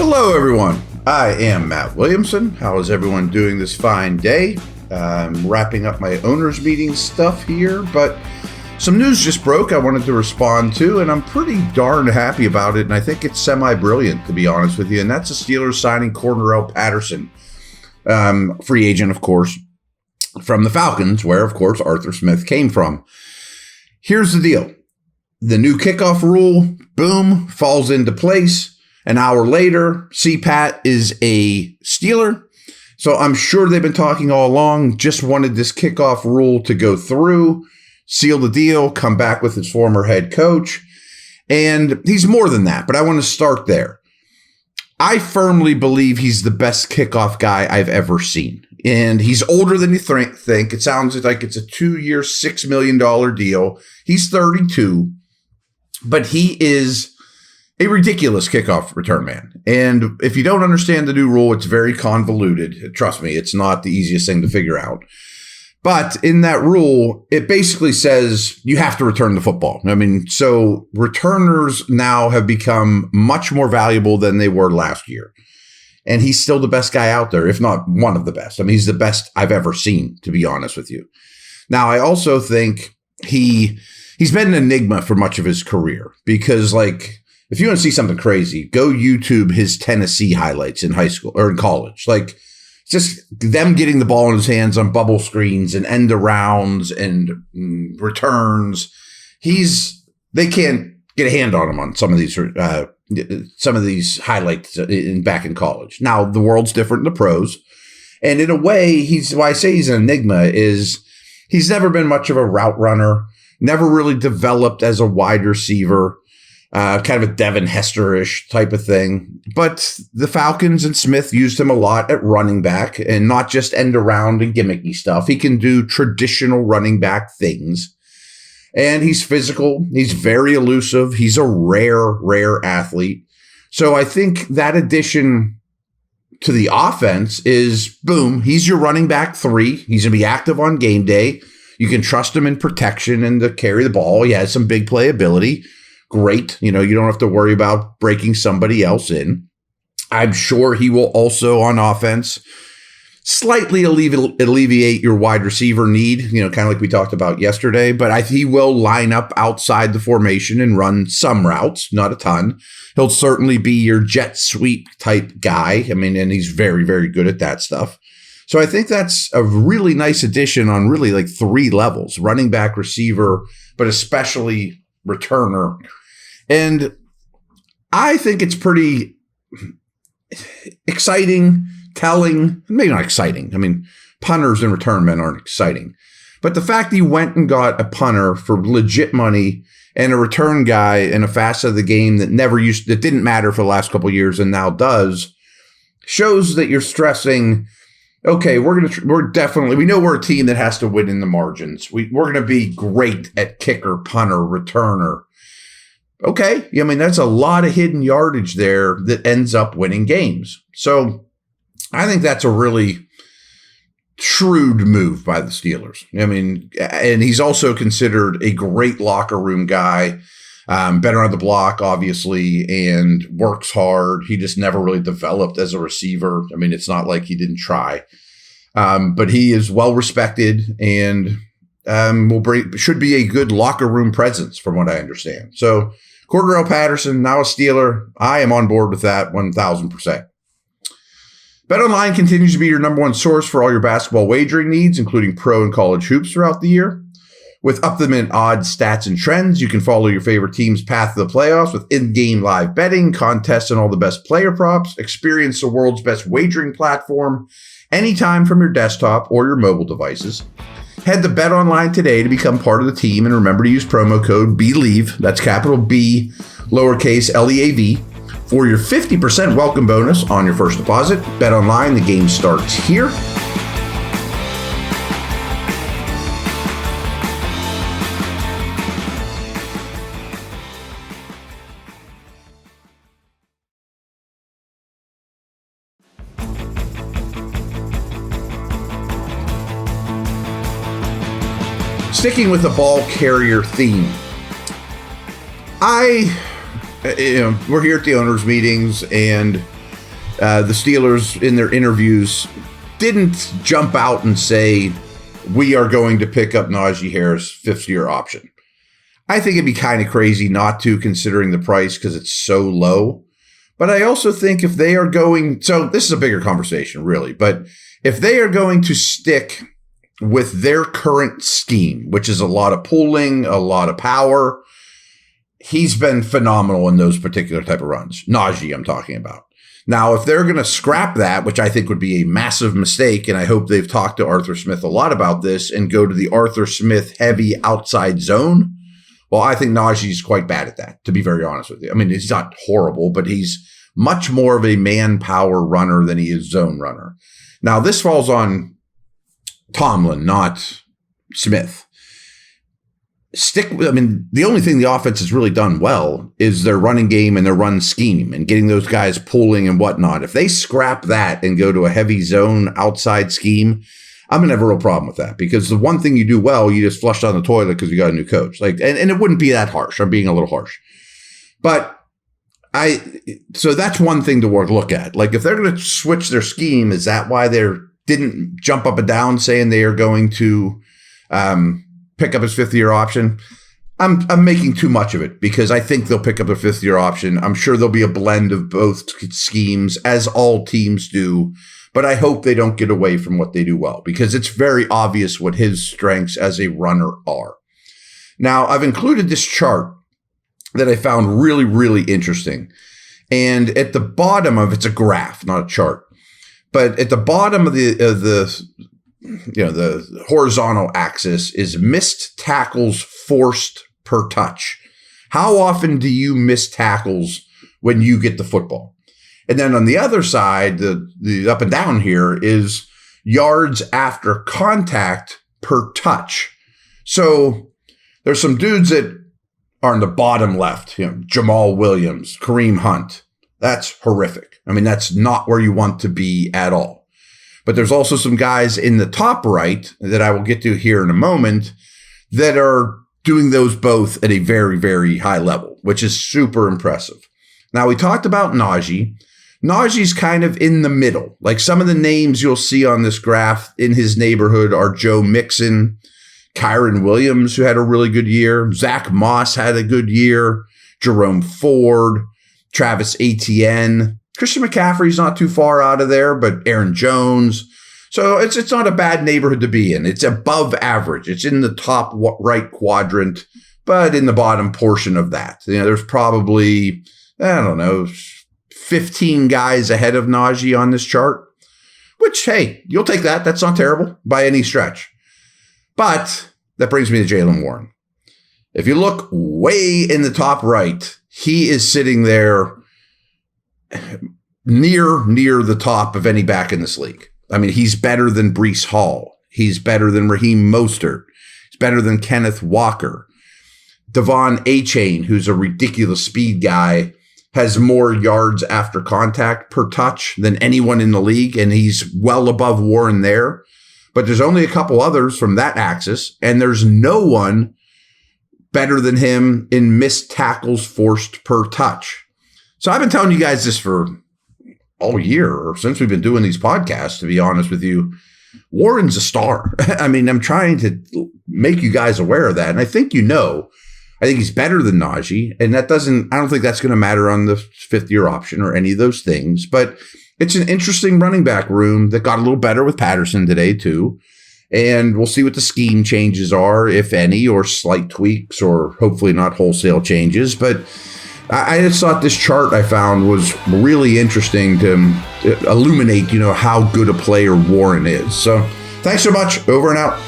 Hello, everyone. I am Matt Williamson. How is everyone doing this fine day? I'm wrapping up my owners meeting stuff here, but some news just broke I wanted to respond to, and I'm pretty darn happy about it, and I think it's semi-brilliant, to be honest with you, and that's the Steelers signing Cordarrelle Patterson, free agent, of course, from the Falcons, where, of course, Arthur Smith came from. Here's the deal. The new kickoff rule, boom, falls into place. An hour later, CPAT is a Steeler. So I'm sure they've been talking all along, just wanted this kickoff rule to go through, seal the deal, come back with his former head coach. And he's more than that, but I want to start there. I firmly believe he's the best kickoff guy I've ever seen. And he's older than you think. It sounds like it's a 2-year, $6 million deal. He's 32, but he is a ridiculous kickoff return man. And if you don't understand the new rule, it's very convoluted. Trust me, it's not the easiest thing to figure out. But in that rule, it basically says you have to return the football. I mean, so returners now have become much more valuable than they were last year. And he's still the best guy out there, if not one of the best. I mean, he's the best I've ever seen, to be honest with you. Now, I also think he's been an enigma for much of his career because, like, if you want to see something crazy, go YouTube his Tennessee highlights in high school or in college. Like, just them getting the ball in his hands on bubble screens and end arounds and returns. They can't get a hand on him on some of these highlights back in college. Now, the world's different in the pros. And in a way, why I say he's an enigma is he's never been much of a route runner, never really developed as a wide receiver. Kind of a Devin Hester-ish type of thing. But the Falcons and Smith used him a lot at running back and not just end around and gimmicky stuff. He can do traditional running back things. And he's physical. He's very elusive. He's a rare athlete. So I think that addition to the offense is, boom, he's your running back 3. He's going to be active on game day. You can trust him in protection and to carry the ball. He has some big playability. Great. You don't have to worry about breaking somebody else in. I'm sure he will also on offense slightly alleviate your wide receiver need, kind of like we talked about yesterday, but he will line up outside the formation and run some routes, not a ton. He'll certainly be your jet sweep type guy. I mean, and he's very, very good at that stuff. So I think that's a really nice addition on really like 3 levels, running back, receiver, but especially returner. And I think it's pretty exciting, telling, maybe not exciting. I mean, punters and return men aren't exciting. But the fact that you went and got a punter for legit money and a return guy in a facet of the game that that didn't matter for the last couple of years and now does, shows that you're stressing, okay, we know we're a team that has to win in the margins. We're going to be great at kicker, punter, returner. Okay, I mean, that's a lot of hidden yardage there that ends up winning games. So I think that's a really shrewd move by the Steelers. I mean, and he's also considered a great locker room guy, better on the block, obviously, and works hard. He just never really developed as a receiver. I mean, it's not like he didn't try. But he is well respected and should be a good locker room presence from what I understand. So Cordarrelle Patterson, now a Steeler. I am on board with that 1,000%. BetOnline continues to be your number one source for all your basketball wagering needs, including pro and college hoops throughout the year. With up-to-the-minute odds, stats, and trends, you can follow your favorite team's path to the playoffs with in-game live betting, contests, and all the best player props. Experience the world's best wagering platform anytime from your desktop or your mobile devices. Head to BetOnline today to become part of the team and remember to use promo code BELIEVE, that's capital B, lowercase LEAV, for your 50% welcome bonus on your first deposit. BetOnline, the game starts here. Sticking with the ball carrier theme, we're here at the owners' meetings, and the Steelers in their interviews didn't jump out and say, we are going to pick up Najee Harris' fifth-year option. I think it'd be kind of crazy not to, considering the price, because it's so low. But I also think if they are going, so this is a bigger conversation, really, but if they are going to stick with their current scheme, which is a lot of pulling, a lot of power, he's been phenomenal in those particular type of runs. Najee, I'm talking about. Now, if they're going to scrap that, which I think would be a massive mistake, and I hope they've talked to Arthur Smith a lot about this, and go to the Arthur Smith heavy outside zone, well, I think Najee's quite bad at that, to be very honest with you. I mean, he's not horrible, but he's much more of a manpower runner than he is zone runner. Now, this falls on Tomlin, not Smith. The only thing the offense has really done well is their running game and their run scheme and getting those guys pulling and whatnot. If they scrap that and go to a heavy zone outside scheme, I'm going to have a real problem with that, because the one thing you do well, you just flush down the toilet because you got a new coach. And it wouldn't be that harsh. I'm being a little harsh. But so that's one thing to look at. Like, if they're going to switch their scheme, is that why they didn't jump up and down saying they are going to pick up his fifth-year option? I'm making too much of it, because I think they'll pick up a fifth-year option. I'm sure there'll be a blend of both schemes, as all teams do. But I hope they don't get away from what they do well, because it's very obvious what his strengths as a runner are. Now, I've included this chart that I found really, really interesting. And at the bottom of it's a graph, not a chart. But at the bottom of the horizontal axis is missed tackles forced per touch. How often do you miss tackles when you get the football? And then on the other side, the up and down here is yards after contact per touch. So there's some dudes that are in the bottom left, Jamal Williams, Kareem Hunt. That's horrific. I mean, that's not where you want to be at all. But there's also some guys in the top right that I will get to here in a moment that are doing those both at a very, very high level, which is super impressive. Now, we talked about Najee. Najee's kind of in the middle. Like, some of the names you'll see on this graph in his neighborhood are Joe Mixon, Kyron Williams, who had a really good year. Zach Moss had a good year. Jerome Ford, Travis Etienne. Christian McCaffrey's not too far out of there, but Aaron Jones. So it's not a bad neighborhood to be in. It's above average. It's in the top right quadrant, but in the bottom portion of that. There's probably, 15 guys ahead of Najee on this chart, which, hey, you'll take that. That's not terrible by any stretch. But that brings me to Jaylen Warren. If you look way in the top right, he is sitting there near the top of any back in this league. I mean, he's better than Breece Hall. He's better than Raheem Mostert. He's better than Kenneth Walker. Devon Achane, who's a ridiculous speed guy, has more yards after contact per touch than anyone in the league, and he's well above Warren there. But there's only a couple others from that axis, and there's no one better than him in missed tackles forced per touch. So I've been telling you guys this for all year, or since we've been doing these podcasts, to be honest with you. Warren's a star. I mean, I'm trying to make you guys aware of that, and I think I think he's better than Najee, and I don't think that's going to matter on the fifth-year option or any of those things. But it's an interesting running back room that got a little better with Patterson today, too. And we'll see what the scheme changes are, if any, or slight tweaks, or hopefully not wholesale changes. But I just thought this chart I found was really interesting to illuminate, how good a player Warren is. So thanks so much. Over and out.